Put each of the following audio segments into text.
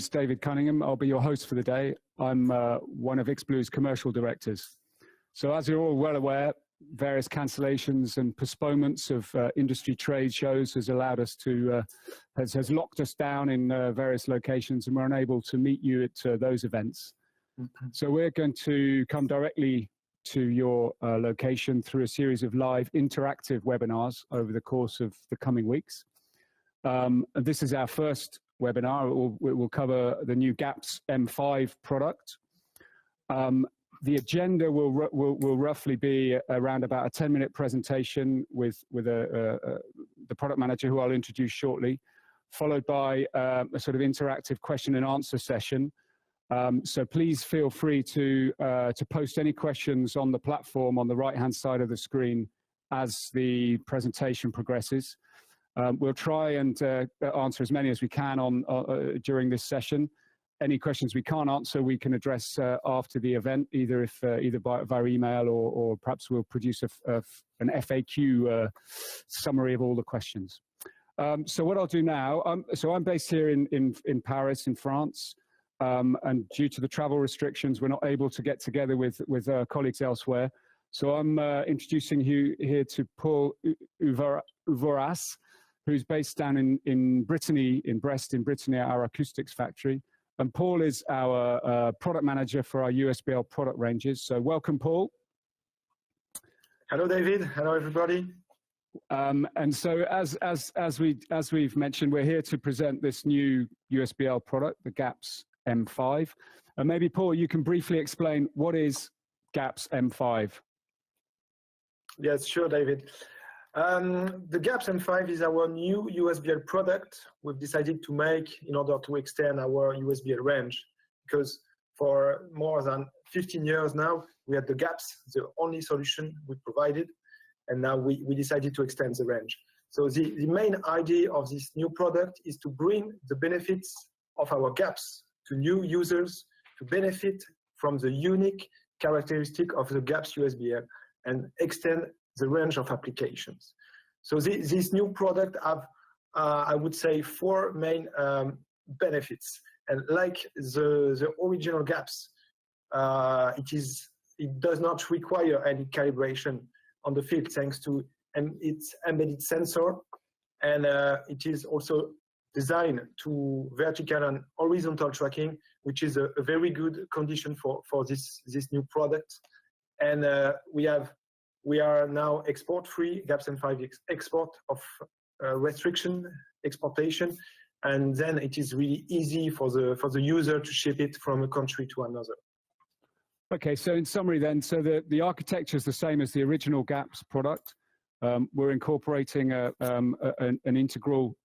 name's David Cunningham. I'll be your host for the day. I'm one of XBlue's commercial directors. So as you're all well aware, various cancellations and postponements of industry trade shows has allowed us to, has locked us down in various locations, and we're unable to meet you at those events. So we're going to come directly to your location through a series of live interactive webinars over the course of the coming weeks. This is our first webinar. It will cover the new GAPS M5 product. The agenda will roughly be around about a 10-minute presentation with the product manager, who I'll introduce shortly, followed by a sort of interactive question and answer session. So please feel free to post any questions on the platform on the right-hand side of the screen as the presentation progresses. We'll try and answer as many as we can during this session. Any questions we can't answer, we can address after the event, either via email or perhaps we'll produce an FAQ summary of all the questions. So what I'll do now, so I'm based here in Paris, in France. And due to the travel restrictions, we're not able to get together with colleagues elsewhere. So I'm introducing you here to Paul Uvoras, who's based down in Brittany, in Brest, in Brittany, at our acoustics factory. And Paul is our product manager for our USBL product ranges. So welcome, Paul. Hello, David. Hello, everybody. And so as we've mentioned, we're here to present this new USBL product, the GAPS M5. And maybe, Paul, you can briefly explain what is GAPS M5. Yes, sure, David. The GAPS M5 is our new USBL product we've decided to make in order to extend our USBL range, because for more than 15 years now, we had the GAPS, the only solution we provided, and now we decided to extend the range. So the main idea of this new product is to bring the benefits of our GAPS to new users, to benefit from the unique characteristic of the GAPS USBL and extend the range of applications. So this new product have, I would say, 4 main benefits. And like the original GAPS, it does not require any calibration on the field thanks to its embedded sensor, and it is also designed to vertical and horizontal tracking, which is a very good condition for this new product. And we are now export-free, GAPS M5 export of restriction exportation, and then it is really easy for the user to ship it from a country to another. Okay, so in summary then, so the architecture is the same as the original GAPS product. We're incorporating an integral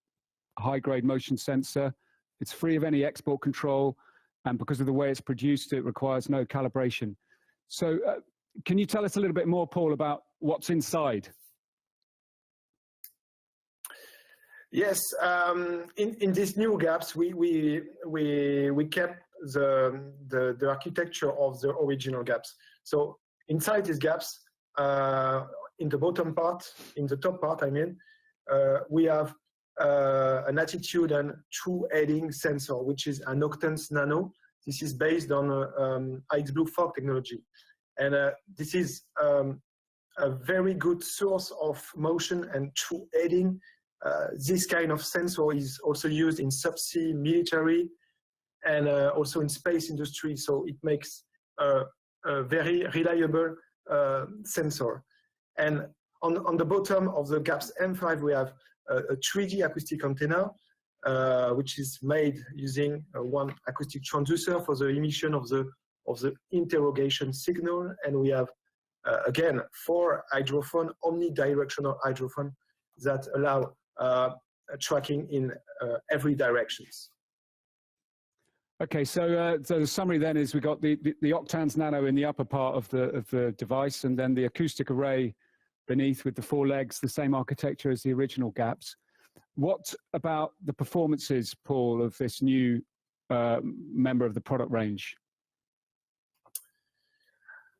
high-grade motion sensor. It's free of any export control, and because of the way it's produced, it requires no calibration. So can you tell us a little bit more, Paul, about what's inside? Yes, in this new GAPS, we kept the architecture of the original GAPS. So inside this GAPS, in the bottom part, in the top part, I mean, we have an attitude and true heading sensor, which is an Octans Nano. This is based on XBlue fog technology. And this is a very good source of motion and true heading. This kind of sensor is also used in subsea military and also in space industry. So it makes a very reliable sensor. And on the bottom of the GAPS M5, we have a 3D acoustic antenna, which is made using one acoustic transducer for the emission of the interrogation signal, and we have again 4 hydrophone, omnidirectional hydrophone that allow tracking in every directions. Okay, so the summary then is we got the Octans Nano in the upper part of the device, and then the acoustic array beneath with the 4 legs, the same architecture as the original GAPS. What about the performances, Paul, of this new member of the product range?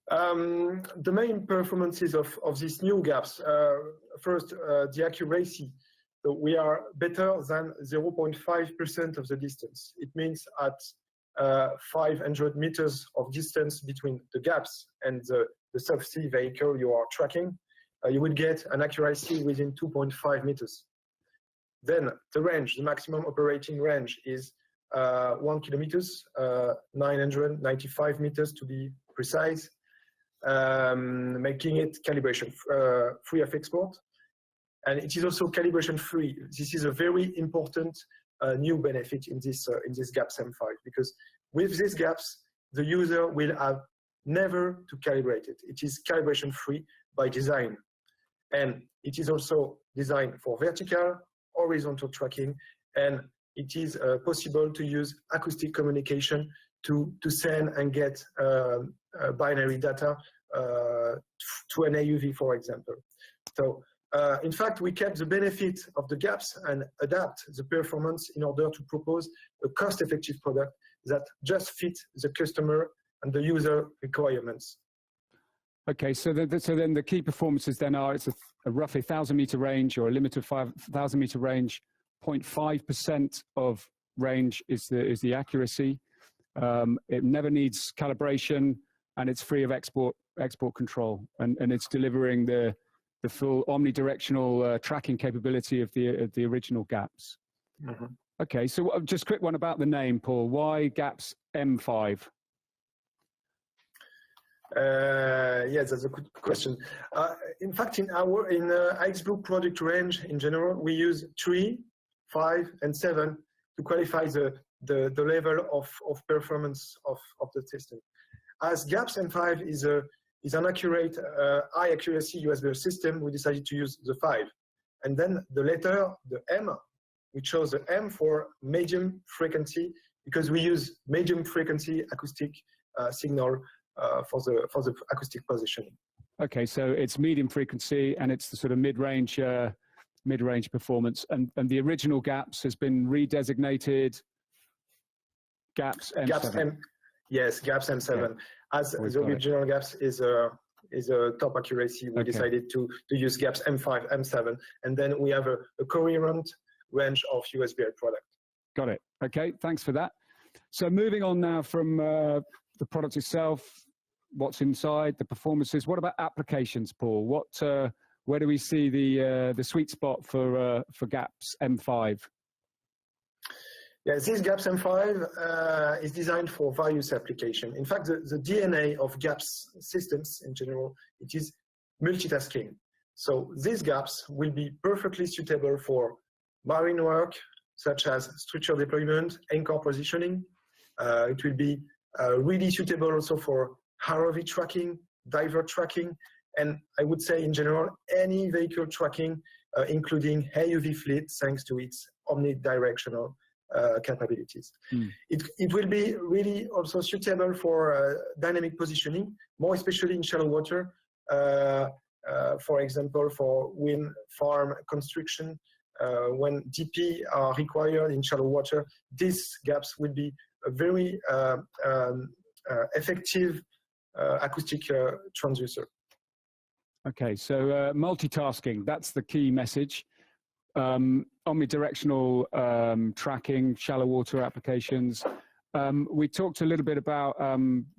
The main performances of this new GAPS, first, the accuracy. So we are better than 0.5% of the distance. It means at 500 meters of distance between the gaps and the subsea vehicle you are tracking, you would get an accuracy within 2.5 meters. Then the range, the maximum operating range is 1 kilometers, 995 meters to be precise, making it calibration free of export. And it is also calibration free. This is a very important new benefit in this GAPS M5, because with these gaps, the user will have never to calibrate it. It is calibration free by design. And it is also designed for vertical, horizontal tracking, and it is possible to use acoustic communication to send and get binary data to an AUV, for example. So in fact, we kept the benefit of the gaps and adapt the performance in order to propose a cost-effective product that just fits the customer and the user requirements. Okay, so then the key performances then are, it's a roughly 1,000-meter range or a limit of 5,000-meter range. 0.5% of range is the accuracy. It never needs calibration, and it's free of export control, and it's delivering the full omnidirectional tracking capability of the original GAPS. Mm-hmm. Okay, so just a quick one about the name, Paul. Why GAPS M5? Yes, that's a good question. In fact, in Exail product range in general, we use 3, 5, and 7 to qualify the level of performance of the system. As GAPS M5 is an accurate, high accuracy USBL system, we decided to use the 5. And then the letter, the M, we chose the M for medium frequency, because we use medium frequency acoustic signal for the acoustic positioning. Okay, so it's medium frequency and it's the sort of mid-range performance, and the original GAPS has been redesignated GAPS M7. GAPS yes, GAPS M7. Okay. As the original GAPS is a top accuracy, we decided to use GAPS M5, M7, and then we have a coherent range of USBL product. Got it. Okay, thanks for that. So moving on now from the product itself, what's inside, the performances. What about applications, Paul? Where do we see the sweet spot for GAPS M5? Yes, this GAPS M5 is designed for various applications. In fact, the DNA of GAPS systems in general, it is multitasking. So these GAPS will be perfectly suitable for marine work, such as structure deployment, anchor positioning. It will be really suitable also for ROV tracking, diver tracking, and I would say in general, any vehicle tracking, including AUV fleet, thanks to its omnidirectional capabilities. It will be really also suitable for dynamic positioning, more especially in shallow water, for example, for wind farm construction. When DP are required in shallow water, these GAPS will be a very effective acoustic transducer. Okay, so multitasking, that's the key message. Omnidirectional tracking, shallow water applications. We talked a little bit about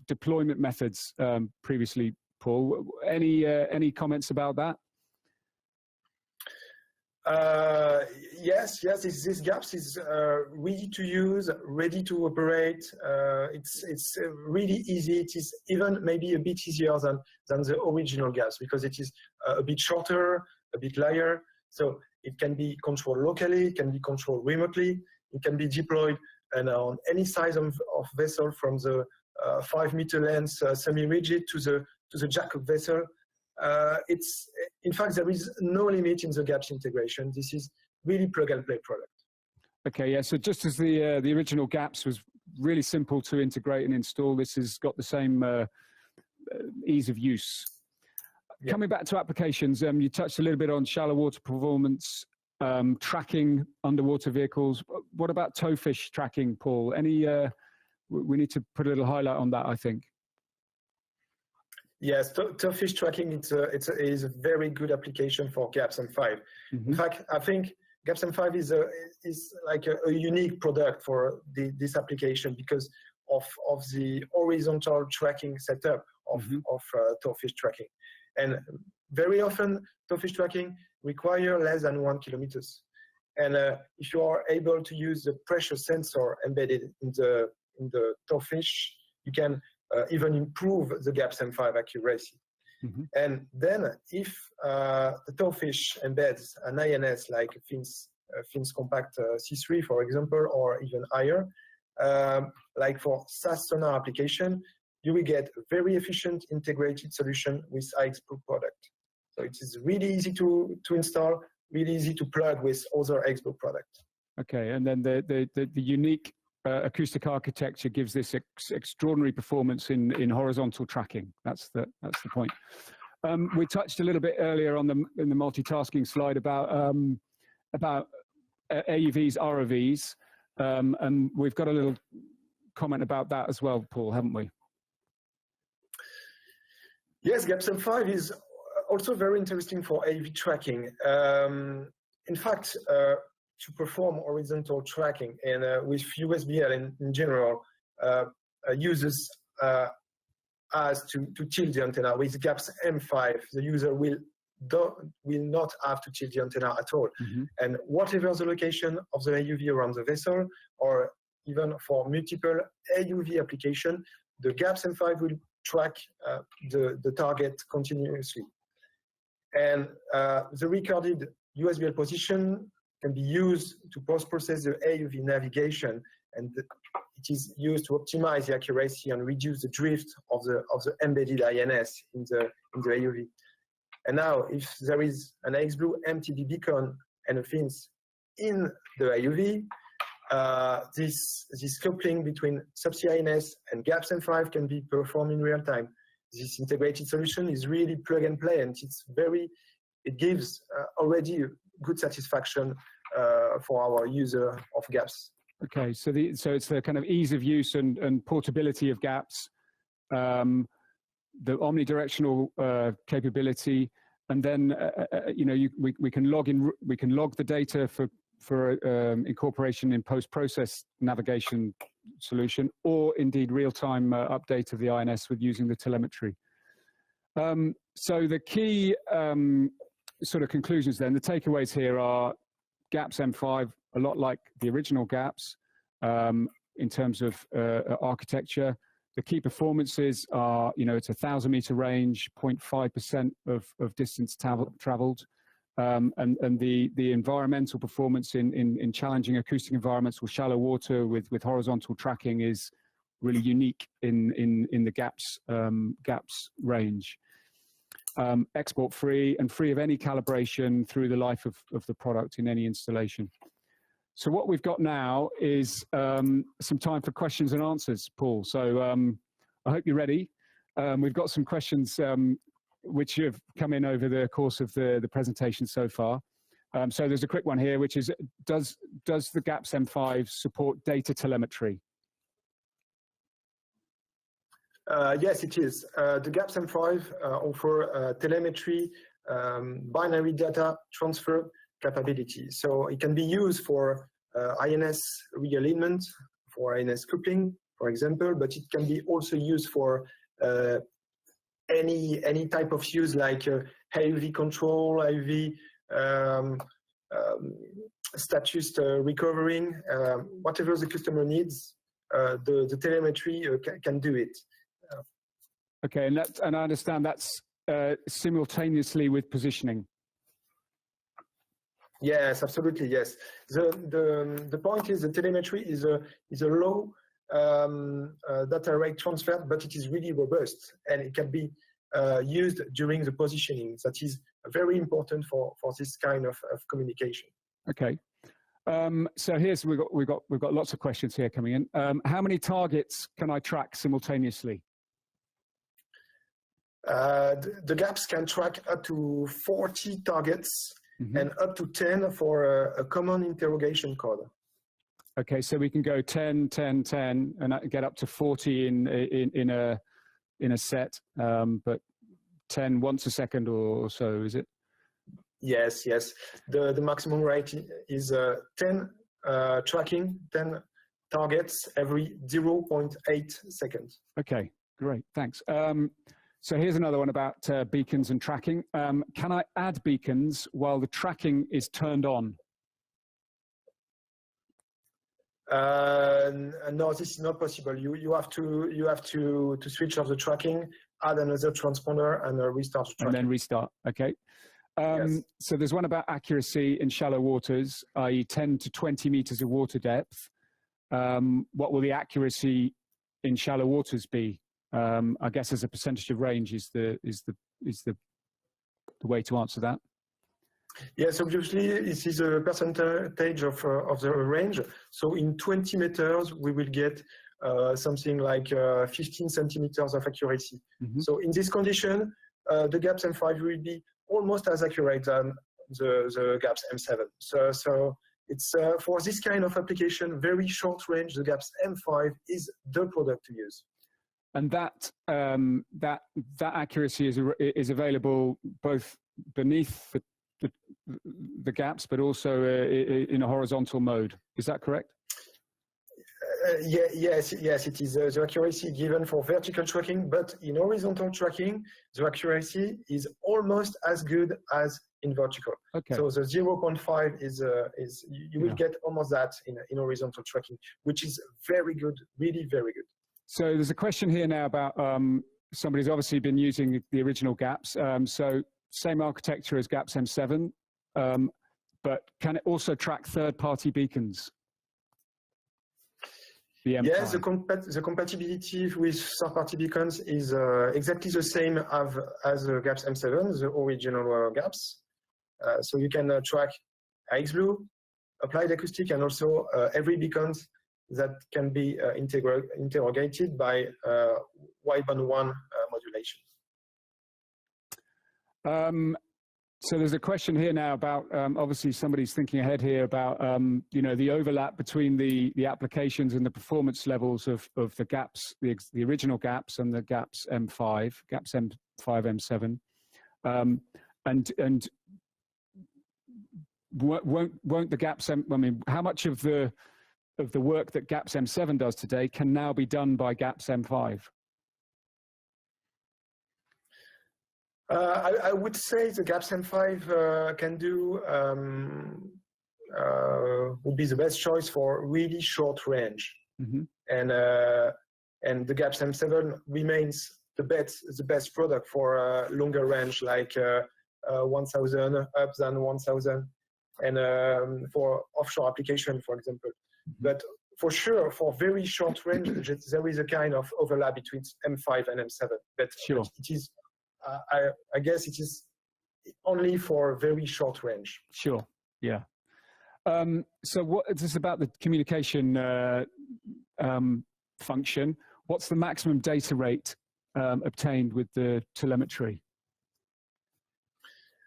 deployment methods previously, Paul. Any comments about that? Yes, this GAPS is ready to use, ready to operate. It's really easy. It is even maybe a bit easier than the original GAPS, because it is a bit shorter, a bit lighter. So it can be controlled locally, it can be controlled remotely, it can be deployed on any size of vessel, from the 5-meter length semi-rigid to the jack-up vessel. In fact, there is no limit in the GAPS integration. This is really plug-and-play product. Okay, yeah, so just as the original GAPS was really simple to integrate and install, this has got the same ease of use. Yeah. Coming back to applications, you touched a little bit on shallow water performance, tracking underwater vehicles. What about towfish tracking, Paul? We need to put a little highlight on that, I think. Yes, towfish tracking is a very good application for GAPS M5. In fact, I think GAPS M5 is like a unique product for this application because of the horizontal tracking setup of towfish tracking. And very often, towfish tracking require less than 1 kilometer. And if you are able to use the pressure sensor embedded in the towfish, you can even improve the GAPS M5 accuracy. And then if the towfish embeds an INS like Fins Compact C3, for example, or even higher, like for SAS sonar application, you will get a very efficient integrated solution with Exail product. So it is really easy to install, really easy to plug with other Exail products. Okay, and then the unique acoustic architecture gives this extraordinary performance in horizontal tracking. That's the point. We touched a little bit earlier in the multitasking slide about AUVs, ROVs, and we've got a little comment about that as well, Paul, haven't we? Yes, GAPS M5 is also very interesting for AUV tracking. In fact, to perform horizontal tracking and with USBL in general, users as to tilt the antenna. With GAPS M5, the user will not have to tilt the antenna at all. And whatever the location of the AUV around the vessel, or even for multiple AUV application, the GAPS M5 will track the target continuously. And the recorded USBL position can be used to post-process the AUV navigation, and it is used to optimize the accuracy and reduce the drift of the embedded INS in the AUV. And now, if there is an X-Blue MTB beacon and a fins in the AUV, this coupling between subsea INS and GAPS M5 can be performed in real time. This integrated solution is really plug and play, and it gives already good satisfaction for our user of GAPS. Okay, so it's the kind of ease of use and portability of GAPS, the omnidirectional capability, and then we can log the data for incorporation in post-process navigation solution, or indeed real-time update of the INS with using the telemetry. So the key sort of conclusions then, the takeaways here are GAPS M5, a lot like the original GAPS in terms of architecture. The key performances are, it's a 1,000-meter range, 0.5% of distance traveled, and the environmental performance in challenging acoustic environments or shallow water with horizontal tracking is really unique in the GAPS range. Export free and free of any calibration through the life of the product in any installation. So what we've got now is some time for questions and answers, Paul. So I hope you're ready. We've got some questions which have come in over the course of the presentation so far. So there's a quick one here, which is, does the GAPS M5 support data telemetry? Yes, it is. The GAPS M5 offer telemetry, binary data transfer capability. So it can be used for INS realignment, for INS coupling, for example, but it can be also used for any type of use like AUV control, AUV status recovering, whatever the customer needs, the telemetry can do it. Okay, and I understand that's simultaneously with positioning. Yes, absolutely. Yes. The point is the telemetry is a low data rate transfer, but it is really robust, and it can be used during the positioning. That is very important for this kind of communication. Okay. So here's we've got lots of questions here coming in. How many targets can I track simultaneously? The GAPS can track up to 40 targets and up to 10 for a common interrogation code. Okay, so we can go 10, 10, 10, and get up to 40 in a set, but 10 once a second or so, is it? Yes, yes. The maximum rate is 10 tracking, 10 targets every 0.8 seconds. Okay, great, thanks. So here's another one about beacons and tracking. Can I add beacons while the tracking is turned on? No, this is not possible. You have to switch off the tracking, add another transponder, and restart the tracking. And then restart. Okay. Yes. So there's one about accuracy in shallow waters, i.e., 10 to 20 meters of water depth. What will the accuracy in shallow waters be? I guess as a percentage of range is the way to answer that. Yes, obviously, this is a percentage of the range. So in 20 meters, we will get something like 15 centimeters of accuracy. Mm-hmm. So in this condition, the GAPS M5 will be almost as accurate than the GAPS M7. So it's for this kind of application, very short range, the GAPS M5 is the product to use. And that accuracy is available both beneath the gaps, but also in a horizontal mode. Is that correct? Yes, it is the accuracy given for vertical tracking, but in horizontal tracking, the accuracy is almost as good as in vertical. Okay. So the 0.5 is you will get almost that in horizontal tracking, which is very good, really very good. So there's a question here now about somebody's obviously been using the original GAPS. So same architecture as GAPS M7, but can it also track third-party beacons? Yes, the compatibility with third-party beacons is exactly the same as the GAPS M7, the original GAPS. So you can track Exail, applied acoustic, and also every beacon that can be interrogated by wideband 1 modulation. So there's a question here now about, obviously somebody's thinking ahead here about, the overlap between the applications and the performance levels of the GAPS, the original GAPS and the GAPS M5, GAPS M5, M7. And won't the GAPS I mean, how much of the work that GAPS M7 does today can now be done by GAPS M5? I would say the GAPS M5 can do would be the best choice for really short range, mm-hmm. And the GAPS M7 remains the best product for longer range, like 1,000 up than 1,000, and for offshore application, for example. Mm-hmm. But for sure, for very short range, there is a kind of overlap between M5 and M7. But sure. It is. I guess it is only for very short range. Sure, yeah. So what is this about the communication function? What's the maximum data rate obtained with the telemetry?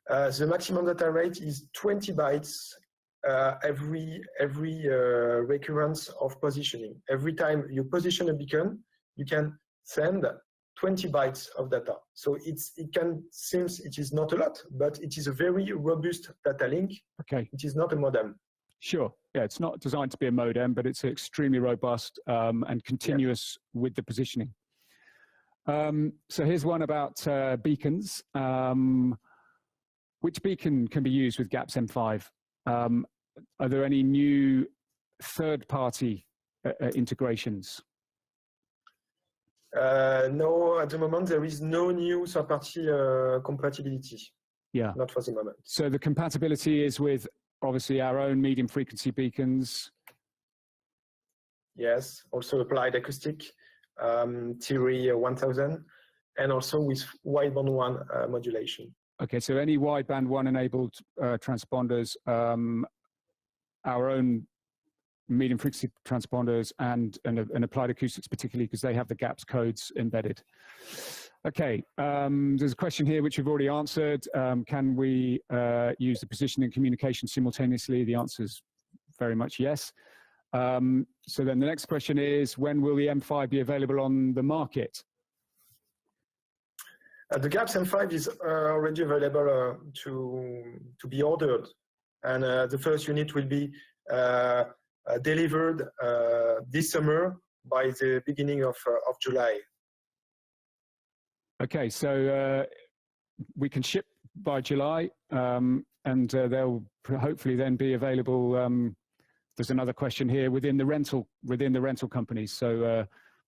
The maximum data rate is 20 bytes every recurrence of positioning. Every time you position a beacon, you can send 20 bytes of data. So it seems it is not a lot, but it is a very robust data link. Okay. It is not a modem. Sure. Yeah, it's not designed to be a modem, but it's extremely robust and continuous with the positioning. So here's one about beacons. Which beacon can be used with GAPS M5? Are there any new third-party integrations? No, at the moment there is no new third-party compatibility. Yeah, not for the moment. So the compatibility is with obviously our own medium frequency beacons. Yes, also applied acoustic, Theory 1000, and also with wideband 1 modulation. Okay, so any wideband 1 enabled transponders, our own medium frequency transponders and applied acoustics, particularly because they have the GAPS codes embedded. Okay, there's a question here which we've already answered. Can we use the position and communication simultaneously? The answer is very much yes. So then the next question is, when will the M5 be available on the market? The GAPS M5 is already available to be ordered, and the first unit will be delivered this summer by the beginning of July. Okay, so we can ship by July, and they'll hopefully then be available. There's another question here within the rental companies. So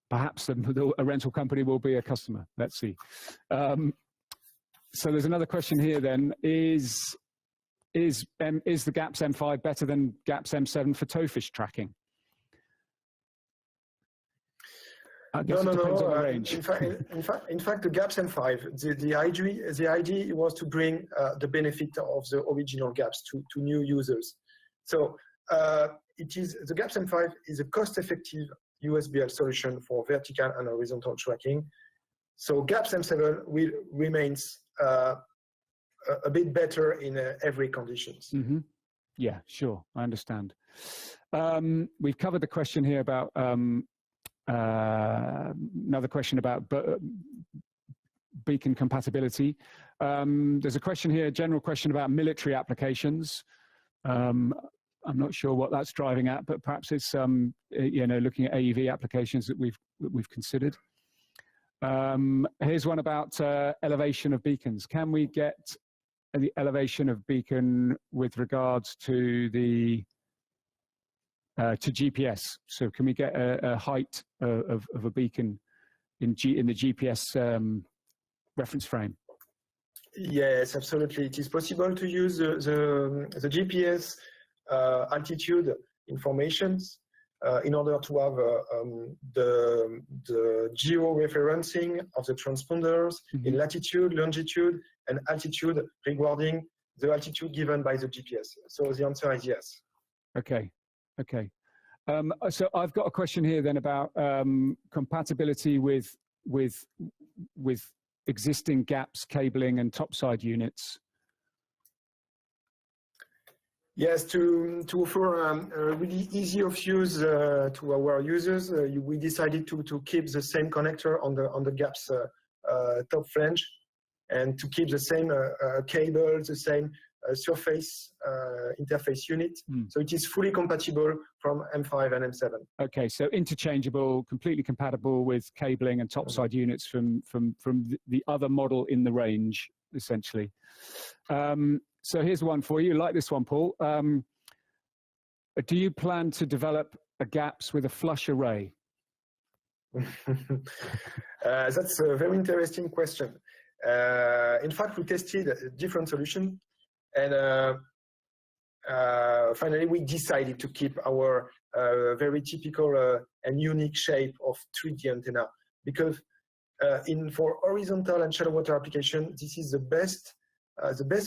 perhaps a rental company will be a customer. Let's see. So there's another question here. Then is the GAPS M5 better than GAPS M7 for towfish tracking? No. In fact, the GAPS M5, the idea was to bring the benefit of the original GAPS to new users. So the GAPS M5 is a cost-effective USBL solution for vertical and horizontal tracking. So GAPS M7 remains a bit better in every conditions. Mm-hmm. Yeah, sure, I understand. We've covered the question here about another question about beacon compatibility. There's a question here, a general question about military applications. I'm not sure what that's driving at, but perhaps it's looking at AEV applications that we've considered. Here's one about elevation of beacons. Can we get the elevation of beacon with regards to the to GPS? So can we get a height of a beacon in the GPS reference frame? Yes, absolutely. It is possible to use the GPS altitude informations in order to have the geo-referencing of the transponders in latitude, longitude, and altitude regarding the altitude given by the GPS. So the answer is yes. Okay. So I've got a question here then about compatibility with existing GAPS cabling and topside units. Yes, to offer a really easy of use to our users, we decided to keep the same connector on the GAPS top flange, and to keep the same cable, the same surface interface unit. So it is fully compatible from M5 and M7. Okay, so interchangeable, completely compatible with cabling and topside units from the other model in the range, essentially. So here's one for you. Like this one, Paul. Do you plan to develop a GAPS with a flush array? That's a very interesting question. In fact, we tested a different solution, and finally we decided to keep our very typical and unique shape of 3D antenna, because for horizontal and shallow water application, this is the best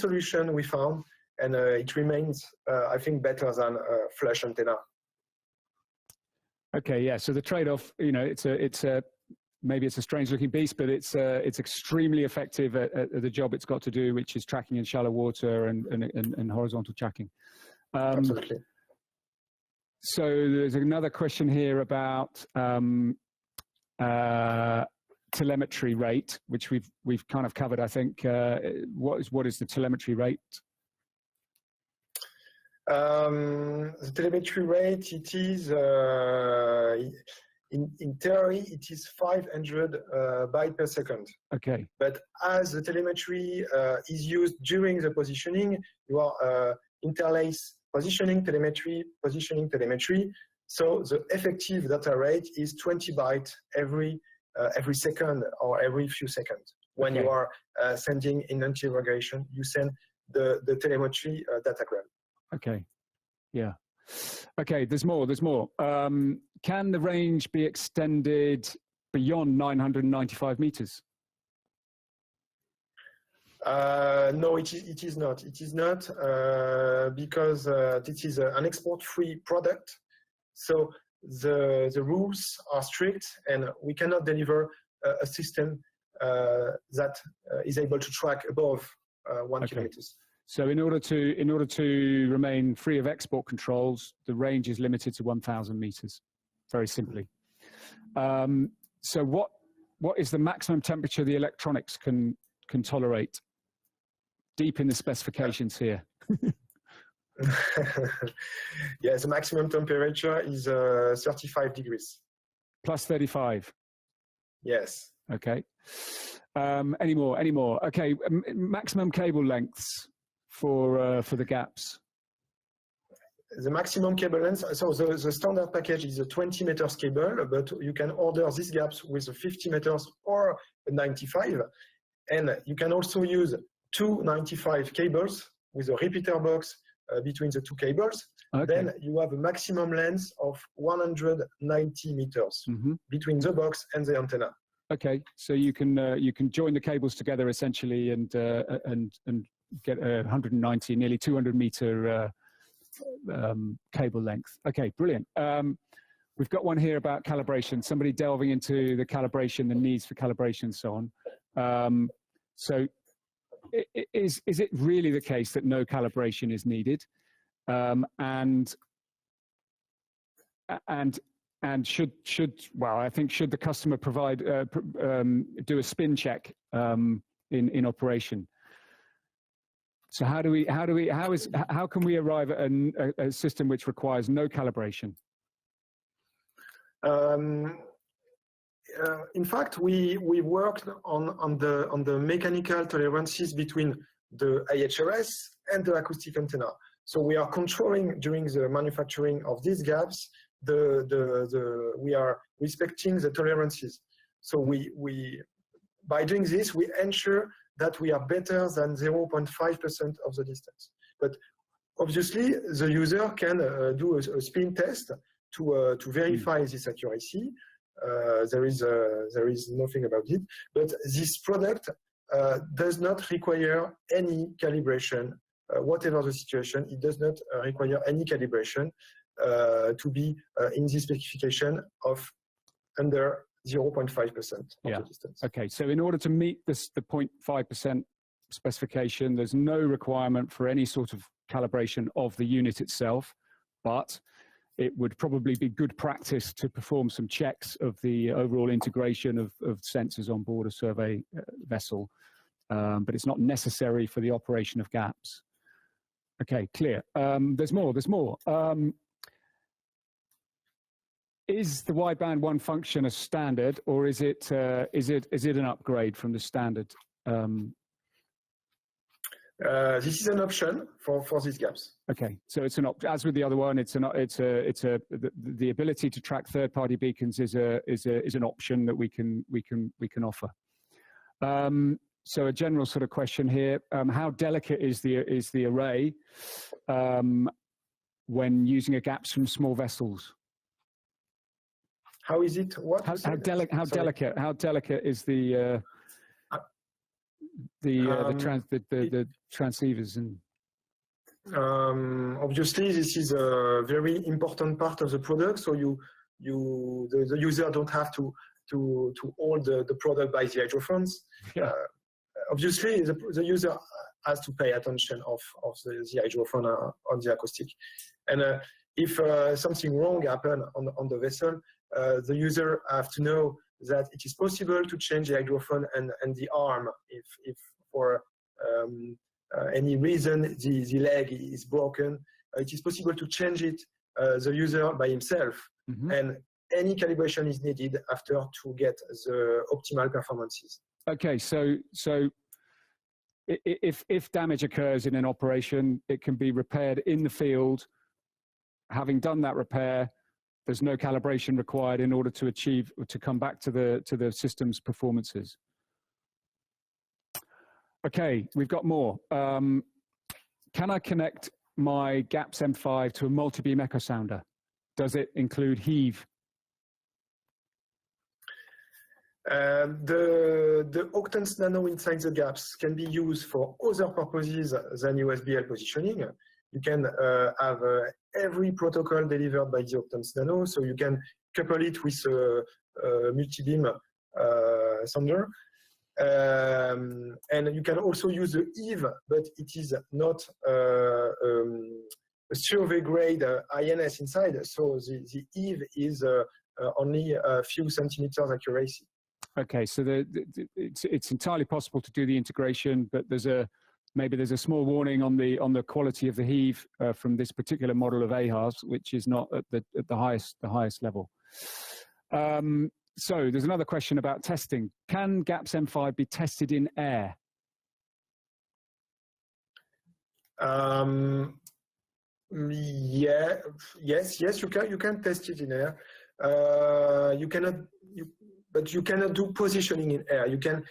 solution we found, and it remains, I think, better than a flush antenna. Okay, yeah. So the trade-off, maybe it's a strange-looking beast, but it's extremely effective at the job it's got to do, which is tracking in shallow water and horizontal tracking. Absolutely. So there's another question here about telemetry rate, which we've kind of covered, I think. What is the telemetry rate? The telemetry rate, it is in theory it is 500 bytes per second. Okay. But as the telemetry is used during the positioning, you are interlace positioning telemetry. So the effective data rate is 20 bytes every second or every few seconds. When you are sending in interrogation, you send the telemetry datagram. Okay, yeah. Okay, there's more. Can the range be extended beyond 995 meters? No, it is not. It is not because this is an export-free product. So the rules are strict, and we cannot deliver a system that is able to track above 1 kilometer. So in order to remain free of export controls, the range is limited to 1,000 meters, very simply. So what is the maximum temperature the electronics can tolerate? Deep in the specifications here. Yes, the maximum temperature is 35 degrees. Plus 35. Yes. Okay. Any more? Okay. Maximum cable lengths for the gaps. The maximum cable length, so the standard package is a 20 meters cable, but you can order these gaps with a 50 meters or a 95. And you can also use two 95 cables with a repeater box between the two cables. Okay. Then you have a maximum length of 190 meters between the box and the antenna. Okay, so you can join the cables together essentially and get a 190, nearly 200 meter cable length. Okay, brilliant. We've got one here about calibration. Somebody delving into the calibration, the needs for calibration, and so on. So, is it really the case that no calibration is needed? And well, I think should the customer provide do a spin check in operation? So how can we arrive at a system which requires no calibration? In fact, we worked on the mechanical tolerances between the IHRS and the acoustic antenna. So we are controlling during the manufacturing of these gaps. We are respecting the tolerances. So by doing this, we ensure that we are better than 0.5% of the distance. But obviously, the user can do a spin test to verify this accuracy. There is nothing about it. But this product does not require any calibration, whatever the situation. It does not require any calibration to be in the specification of under 0.5% of the distance. Okay, so in order to meet the 0.5% specification, there's no requirement for any sort of calibration of the unit itself, but it would probably be good practice to perform some checks of the overall integration of sensors on board a survey vessel, but it's not necessary for the operation of gaps. Okay, clear. There's more. Is the wideband one function a standard, or is it an upgrade from the standard? This is an option for these gaps. Okay, so it's an as with the other one, the ability to track third-party beacons is an option that we can offer. So a general sort of question here: how delicate is the array when using a gaps from small vessels? How is it? What? How delicate is the transceivers and? Obviously, this is a very important part of the product. So the user don't have to hold the product by the hydrophones. Yeah. Obviously, the user has to pay attention of the hydrophone on the acoustic, and if something wrong happen on the vessel, the user have to know that it is possible to change the hydrophone and the arm if for any reason the leg is broken. It is possible to change it, the user by himself, and any calibration is needed after to get the optimal performances. Okay, so if damage occurs in an operation, it can be repaired in the field. Having done that repair, there's no calibration required in order to come back to the system's performances. Okay, we've got more. Can I connect my GAPS M5 to a multi-beam echo sounder? Does it include heave? The octants nano inside the gaps can be used for other purposes than USBL positioning. You can have every protocol delivered by the octants nano, so you can couple it with a multi-beam sounder. And you can also use the Eve, but it is not a survey grade INS inside, so the Eve is only a few centimeters accuracy. Okay, so it's entirely possible to do the integration, but maybe there's a small warning on the quality of the heave from this particular model of AHARS, which is not at the highest level. So there's another question about testing. Can GAPS M5 be tested in air? Yes, you can test it in air. But you cannot do positioning in air. You can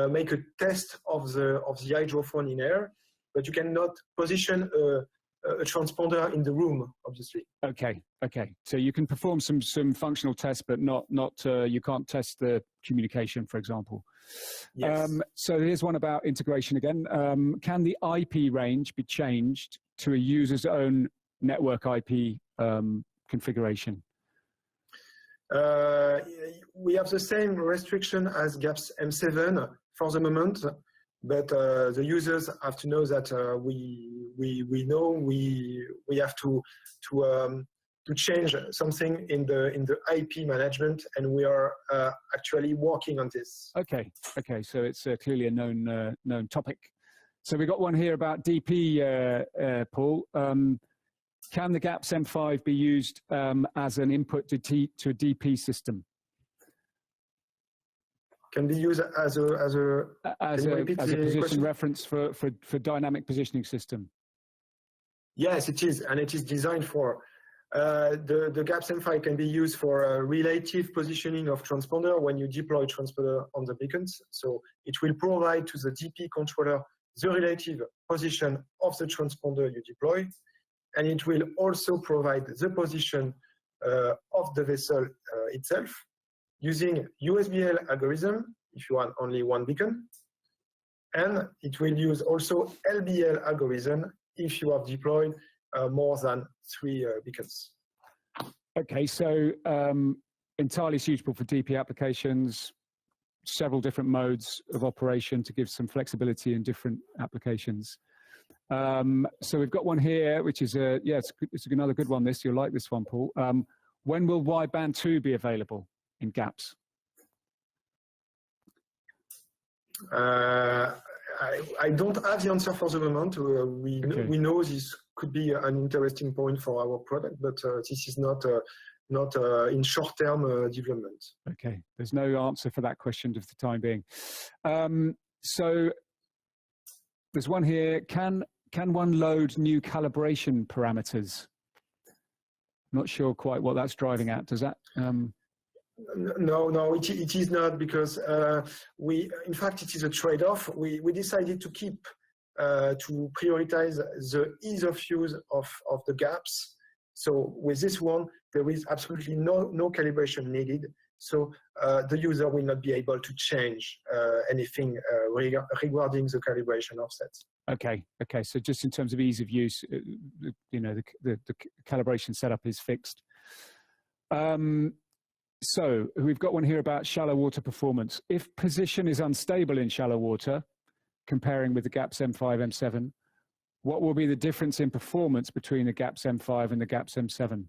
make a test of the hydrophone in air, but you cannot position a transponder in the room, obviously. Okay. So you can perform some functional tests, but not you can't test the communication, for example. Yes. So here's one about integration again. Can the IP range be changed to a user's own network IP configuration? We have the same restriction as GAPS M7 for the moment, but the users have to know that we have to change something in the IP management, and we are actually working on this. Okay. So it's clearly a known topic. So we got one here about DP, Paul. Can the GAPS M5 be used as an input to a DP system? Can be used as a position reference for dynamic positioning system. Yes, it is, and it is designed for the GAPS M5 can be used for relative positioning of transponder when you deploy transponder on the beacons. So it will provide to the DP controller the relative position of the transponder you deploy, and it will also provide the position of the vessel itself using USBL algorithm if you want only one beacon, and it will use also LBL algorithm if you have deployed more than 3 beacons. Okay, so entirely suitable for DP applications, several different modes of operation to give some flexibility in different applications. So we've got one here, which is it's another good one. You'll like this one, Paul. When will wideband 2 be available in GAPS? I don't have the answer for the moment. We know this could be an interesting point for our product, but this is not in short-term development. Okay, there's no answer for that question for the time being. So there's one here. Can one load new calibration parameters? Not sure quite what that's driving at. Does that? No, it is not, because in fact, it is a trade-off. We decided to keep to prioritize the ease of use of the GAPS. So with this one, there is absolutely no calibration needed. So the user will not be able to change anything regarding the calibration offsets. Okay. So just in terms of ease of use, the calibration setup is fixed. So we've got one here about shallow water performance. If position is unstable in shallow water, comparing with the GAPS M5, M7, what will be the difference in performance between the GAPS M5 and the GAPS M7?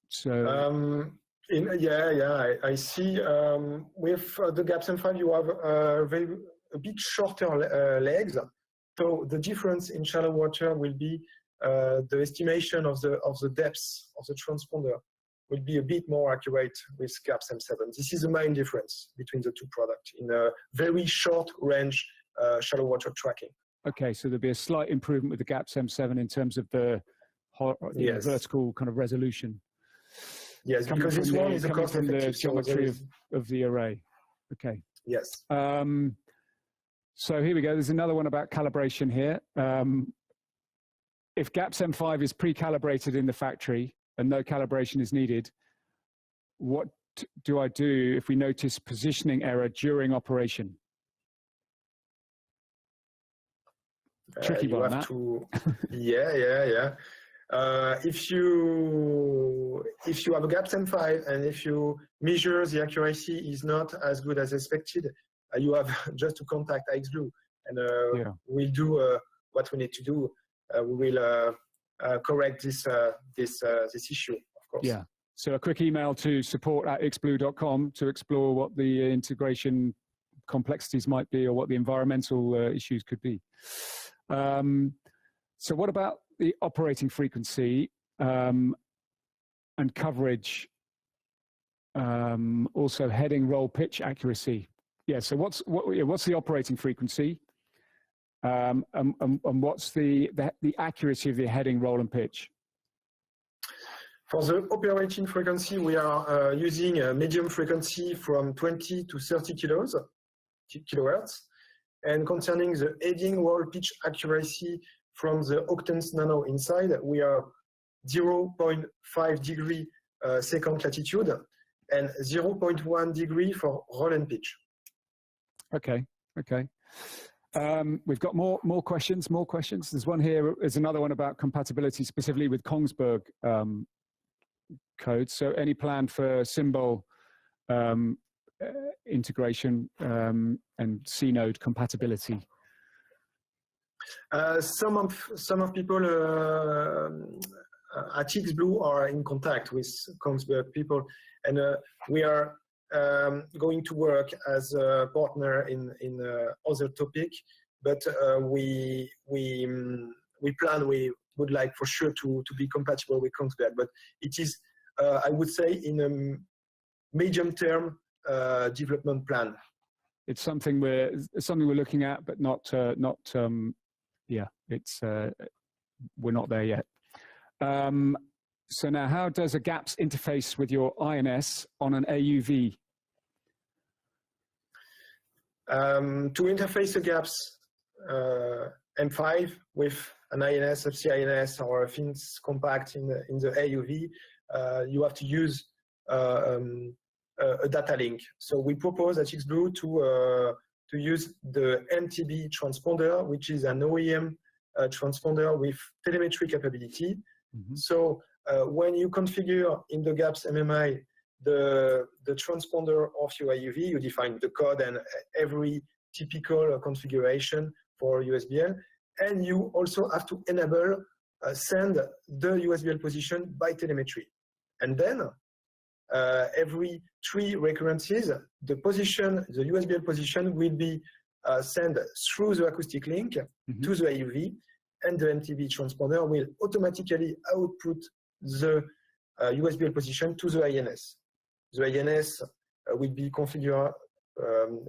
So I see. With the GAPS M5, you have a bit shorter legs. So the difference in shallow water will be the estimation of the depth of the transponder will be a bit more accurate with GAPS M7. This is the main difference between the two products in a very short range shallow water tracking. Okay, so there'll be a slight improvement with the GAPS M7 in terms of the vertical kind of resolution. Yes, because this one is coming from the geometry of the array. Okay. Yes. So here we go. There's another one about calibration here. If GAPS M5 is pre-calibrated in the factory and no calibration is needed, what do I do if we notice positioning error during operation? Tricky one, that. If you have a GAPS M5 and if you measure the accuracy is not as good as expected, you have just to contact Exail, and we'll do what we need to do. We will correct this issue, of course. Yeah. So a quick email to support@xblue.com to explore what the integration complexities might be or what the environmental issues could be. So what about the operating frequency and coverage? Also heading, roll, pitch accuracy. Yeah, so what's the operating frequency? And what's the accuracy of the heading, roll, and pitch? For the operating frequency, we are using a medium frequency from 20 to 30 kilohertz. And concerning the heading, roll, pitch accuracy from the octants nano inside, we are 0.5 degree second latitude and 0.1 degree for roll and pitch. Okay, okay. We've got more questions. There's one here. There's another one about compatibility, specifically with Kongsberg code. So any plan for symbol integration and C-node compatibility? Some of people at XBlue are in contact with Kongsberg people, and we are going to work as a partner in other topic. But we would like for sure to be compatible with Kongsberg. But it is, I would say, in a medium-term development plan. It's something we're looking at, but not yeah. It's we're not there yet. So now, how does a GAPS interface with your INS on an AUV? To interface a GAPS M5 with an INS, subsea INS, or a fins compact in the AUV, you have to use a data link. So we propose at XBlue to use the MTB transponder, which is an OEM transponder with telemetry capability. Mm-hmm. So when you configure in the GAPS MMI the transponder of your AUV, you define the code and every typical configuration for USBL, and you also have to enable send the USBL position by telemetry. And then every 3 recurrences, the USBL position will be sent through the acoustic link mm-hmm. to the AUV, and the MTB transponder will automatically output the USBL position to the INS. The INS will be configured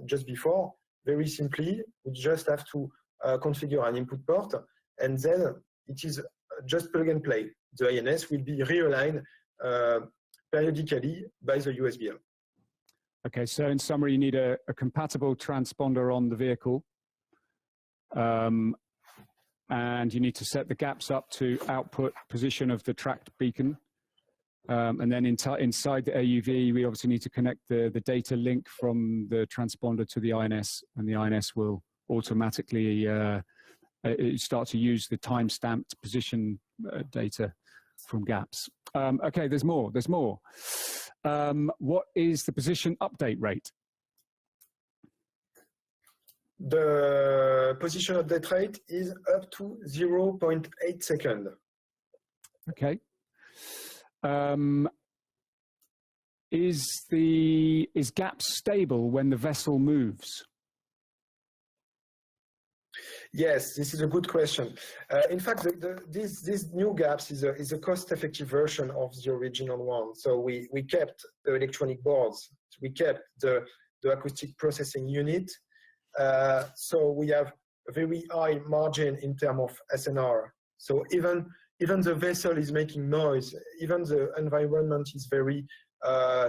just before. Very simply, we just have to configure an input port, and then it is just plug and play. The INS will be realigned periodically by the USBL. Okay, so in summary, you need a compatible transponder on the vehicle, and you need to set the gaps up to output position of the tracked beacon. And then inside the AUV, we obviously need to connect the data link from the transponder to the INS, and the INS will automatically start to use the time-stamped position data from gaps. Okay, there's more. What is the position update rate? The position update rate is up to 0.8 seconds. Okay. Is GAPS stable when the vessel moves? Yes, this is a good question. In fact, this new GAPS is a cost-effective version of the original one. So we kept the electronic boards, we kept the acoustic processing unit. So we have a very high margin in terms of SNR. So even the vessel is making noise, even the environment is very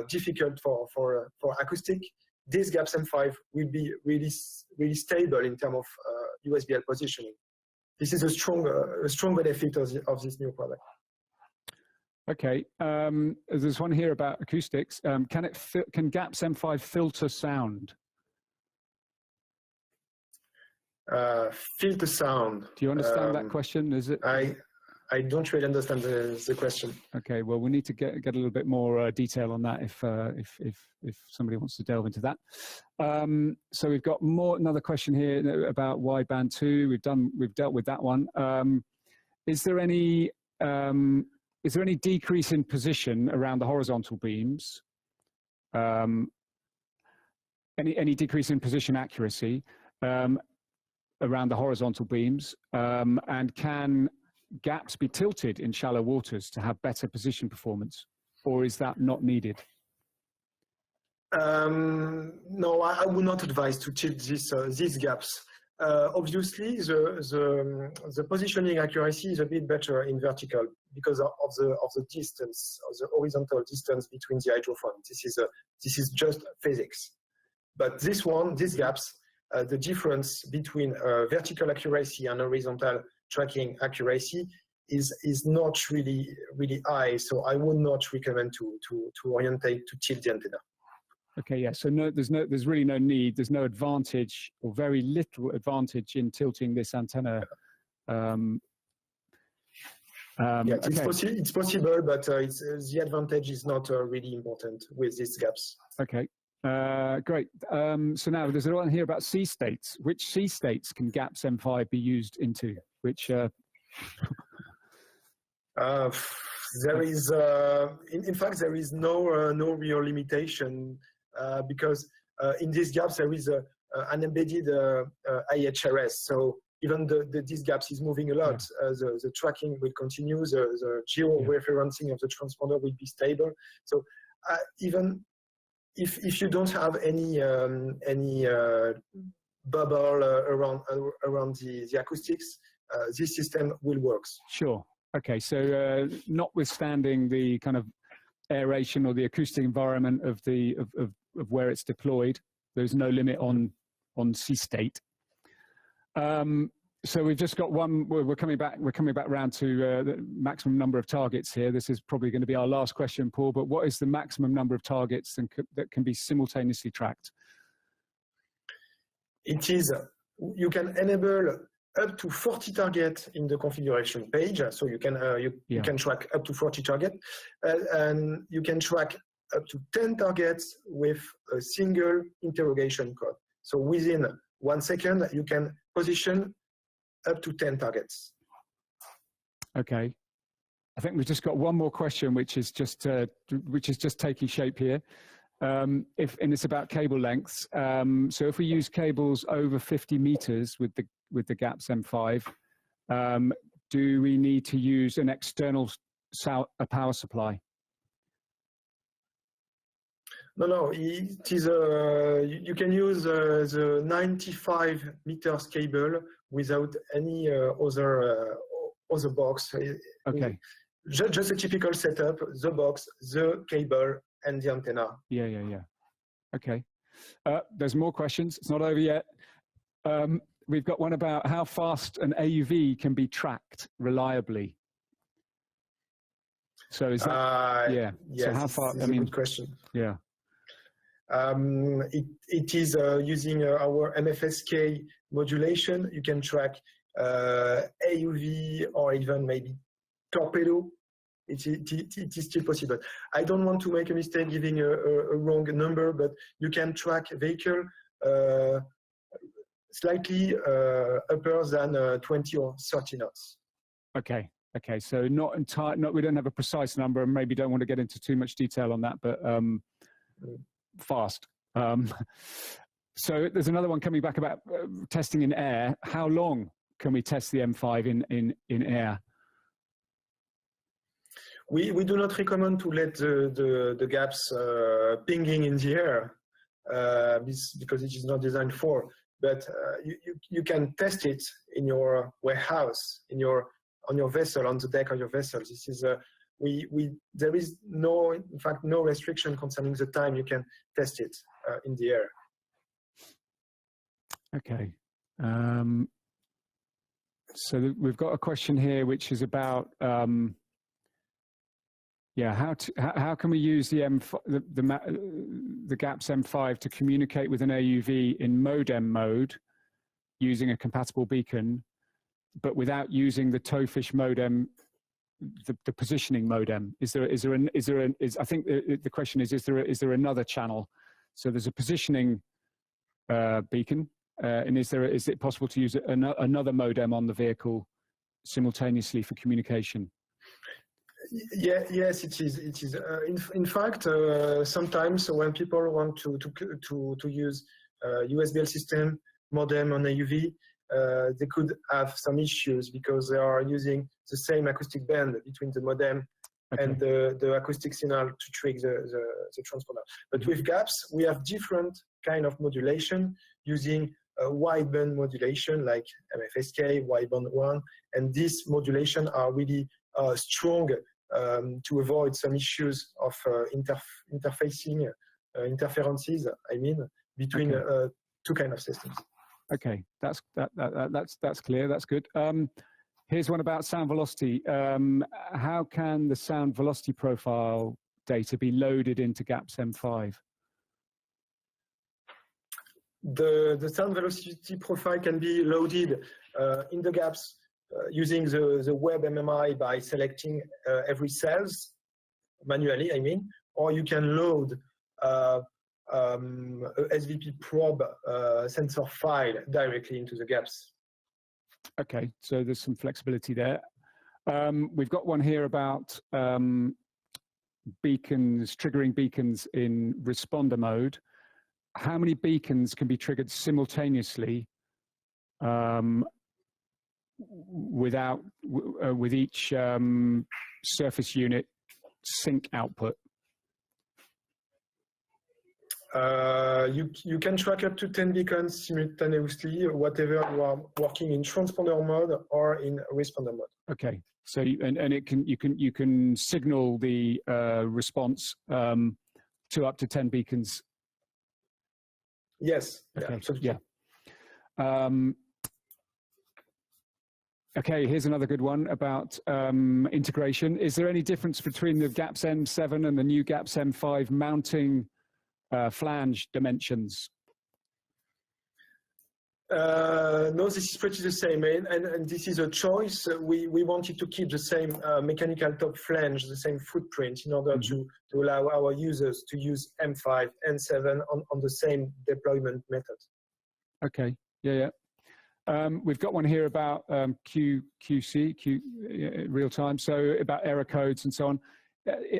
difficult for acoustic, this GAPS M5 will be really stable in terms of USBL positioning. This is a strong benefit of this new product. Okay, there's one here about acoustics. Can GAPS M5 filter sound? Filter sound. Do you understand that question? Is it? I don't really understand the question. Okay, well, we need to get a little bit more detail on that if somebody wants to delve into that. So we've got another question here about wideband 2. We've dealt with that one. Is there any is there any decrease in position around the horizontal beams? Any decrease in position accuracy around the horizontal beams? And can gaps be tilted in shallow waters to have better position performance, or is that not needed? No, I would not advise to tilt these gaps. Obviously, the positioning accuracy is a bit better in vertical because of the distance, of the horizontal distance between the hydrophone. This is just physics. But these gaps, the difference between vertical accuracy and horizontal tracking accuracy is not really high. So I would not recommend to orientate to tilt the antenna. Okay, yeah. So there's really no need. There's no advantage, or very little advantage, in tilting this antenna. Yeah, it's possible, but the advantage is not really important with these gaps. Okay, great. So now there's a lot here about sea states. Which sea states can GAPS M5 be used into? Which? There is, in fact, there is no real limitation because in these gaps there is an embedded IHRS. So even these gaps is moving a lot. Yeah. The tracking will continue. The geo-referencing of the transponder will be stable. So even if you don't have any bubble around the acoustics, this system will work. Sure. Okay. So notwithstanding the kind of aeration or the acoustic environment of where it's deployed, there's no limit on sea state. So we've just got one. We're coming back around to the maximum number of targets here. This is probably going to be our last question, Paul. But what is the maximum number of targets that can be simultaneously tracked? It is. You can enable up to 40 targets in the configuration page. So you can you can track up to 40 targets, and you can track up to 10 targets with a single interrogation code. So within 1 second, you can position up to 10 targets. Okay. I think we've just got one more question, which is just taking shape here. And it's about cable lengths. So if we use cables over 50 meters with the GAPS M5, do we need to use an external power supply? No, it is you can use the 95 meters cable without any other box. Okay. Just a typical setup: the box, the cable, and the antenna. Yeah. Okay. There's more questions. It's not over yet. We've got one about how fast an AUV can be tracked reliably. So is that yes, so how far? I mean, good question. Yeah. It is using our MFSK modulation. You can track AUV or even maybe torpedo. It is still possible. I don't want to make a mistake giving a wrong number, but you can track vehicle slightly upper than 20 or 30 knots. Okay. So we don't have a precise number, and maybe don't want to get into too much detail on that, but fast. So there's another one coming back about testing in air. How long can we test the M5 in air? We do not recommend to let the gaps pinging in the air because it is not designed for. But you can test it in your warehouse, on your vessel, on the deck of your vessel. This is there is in fact no restriction concerning the time you can test it in the air. Okay. So we've got a question here which is about how can we use the GAPS M5 to communicate with an AUV in modem mode using a compatible beacon, but without using the towfish modem, the positioning modem? I think the question is there another channel? So there's a positioning beacon, and is it possible to use another modem on the vehicle simultaneously for communication? Yeah, yes, it is. It is. In fact, sometimes when people want to use USBL system modem on AUV, they could have some issues because they are using the same acoustic band between the modem and the acoustic signal to trick the transponder. But with GAPS, we have different kind of modulation using wideband modulation like MFSK, wideband 1, and these modulation are really strong to avoid some issues of interfacing, interferences, I mean, between two kind of systems. Okay, that's clear, that's good. Here's one about sound velocity. How can the sound velocity profile data be loaded into GAPS M5? The sound velocity profile can be loaded in the GAPS using the web MMI by selecting every cells manually, I mean, or you can load a SVP probe sensor file directly into the GAPS. Okay, so there's some flexibility there. We've got one here about beacons, triggering beacons in responder mode. How many beacons can be triggered simultaneously with each surface unit sync output? You can track up to 10 beacons simultaneously, whatever you are working in transponder mode or in responder mode. Okay, so you can signal the response to up to 10 beacons. Yes. Okay. Yeah. Okay, here's another good one about integration. Is there any difference between the GAPS M7 and the new GAPS M5 mounting flange dimensions? No, this is pretty the same, and this is a choice. We wanted to keep the same mechanical top flange, the same footprint, in order to allow our users to use M5 and 7 on the same deployment method. Okay, yeah. We've got one here about QC, real time, so about error codes and so on.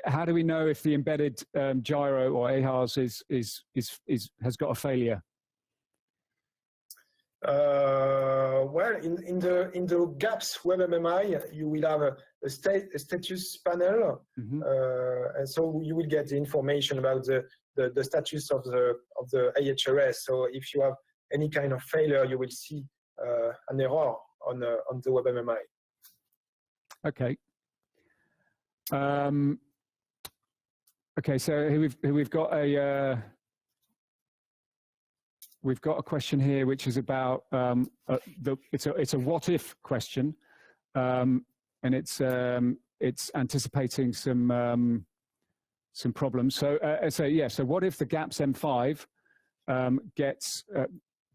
How do we know if the embedded gyro or AHARS has got a failure? Well, in the GAPS web MMI, you will have a status panel, and so you will get the information about the status of the AHRS. So if you have any kind of failure, you will see an error on the web MMI. Okay. Okay, so here we've got a question here which is about it's a what if question, and it's anticipating some problems. So what if the GAPS M5 gets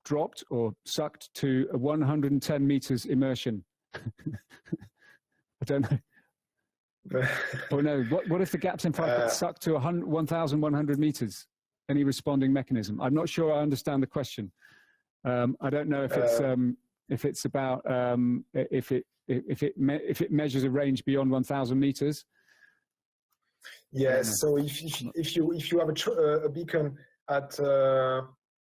dropped or sucked to 110 meters immersion? I don't know. Or no, what if the GAPS M5 gets sucked to 1,100 meters? Any responding mechanism? I'm not sure I understand the question. I don't know if it's about if it measures a range beyond 1,000 meters. Yes. So if you have a beacon at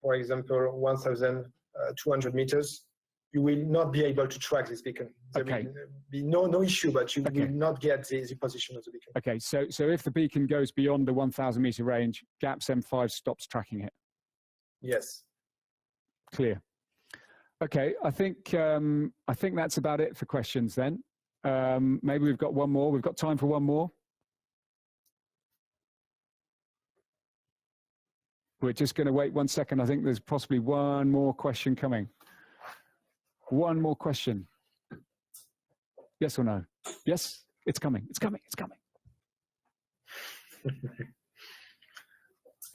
for example 1,200 meters, you will not be able to track this beacon. There will be no issue, but you will not get the position of the beacon. Okay, so if the beacon goes beyond the 1,000 meter range, GAPS M5 stops tracking it. Yes. Clear. Okay, I think that's about it for questions then. Maybe we've got one more. We've got time for one more. We're just going to wait 1 second. I think there's possibly one more question coming. One more question. Yes or no? Yes, it's coming. It's coming. It's coming.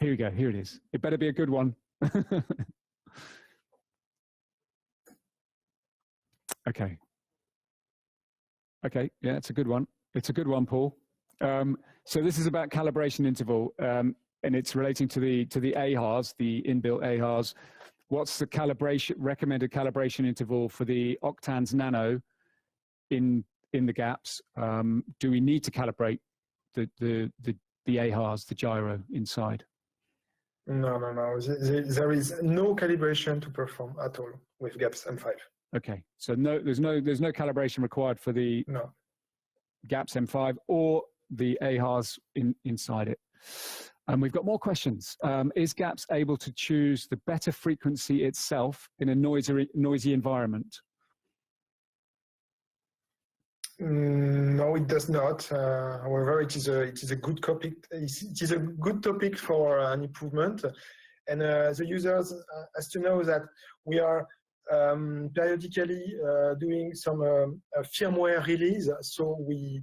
Here we go. Here it is. It better be a good one. Okay. Okay. Yeah, it's a good one. It's a good one, Paul. So this is about calibration interval, and it's relating to the AHARS, the inbuilt AHARS. What's the recommended calibration interval for the Octans Nano in in the gaps, do we need to calibrate the AHARS, the gyro inside? No. There is no calibration to perform at all with GAPS M5. Okay, so there's no calibration required for the GAPS M5 or the AHARS inside it. And we've got more questions. Is GAPS able to choose the better frequency itself in a noisy environment? No, it does not. However, it is a good topic. It is a good topic for an improvement, and the users has to know that we are periodically doing some firmware release. So we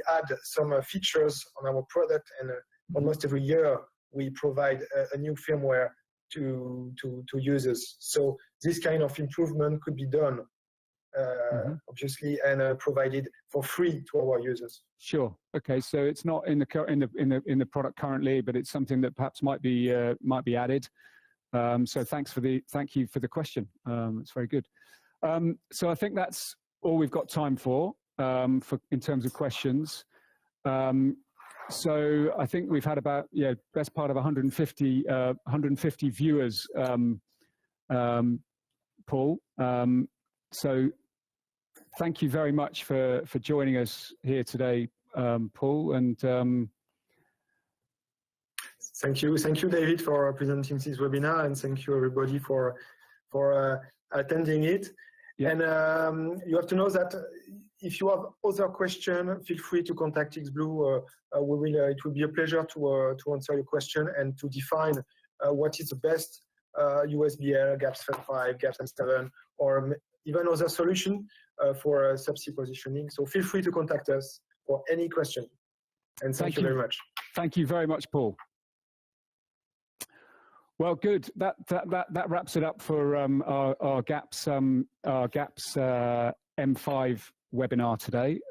add some features on our product, and almost every year we provide a new firmware to users. So this kind of improvement could be done. Obviously, and provided for free to our users. Sure. Okay. So it's not in the product currently, but it's something that perhaps might be added. So thank you for the question. It's very good. So I think that's all we've got time for in terms of questions. So I think we've had about best part of 150 viewers, Paul. So thank you very much for joining us here today, Paul. And thank you, David, for presenting this webinar, and thank you everybody for attending it. Yeah. And you have to know that if you have other questions, feel free to contact Xblue. It will be a pleasure to answer your question and to define what is the best USBL, GAPS M5, GAPS M7, or even other solution for subsea positioning. So feel free to contact us for any question. And thank you very much. Thank you very much, Paul. Well, good. That wraps it up for our GAPS M5 webinar today.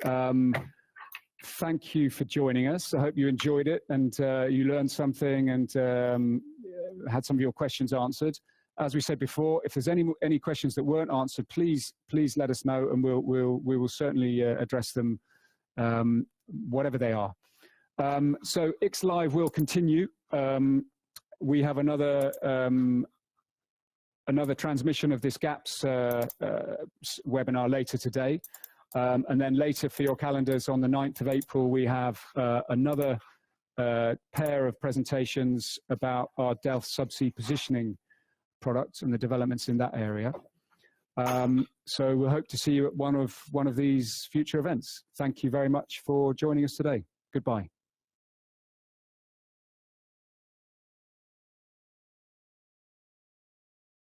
Thank you for joining us. I hope you enjoyed it and you learned something and had some of your questions answered. As we said before, if there's any questions that weren't answered, please let us know, and we will certainly address them, whatever they are. So XLive will continue. We have another transmission of this GAPS webinar later today. And then later for your calendars on the 9th of April, we have another pair of presentations about our Delft subsea positioning products and the developments in that area. So we'll hope to see you at one of these future events. Thank you very much for joining us today. Goodbye.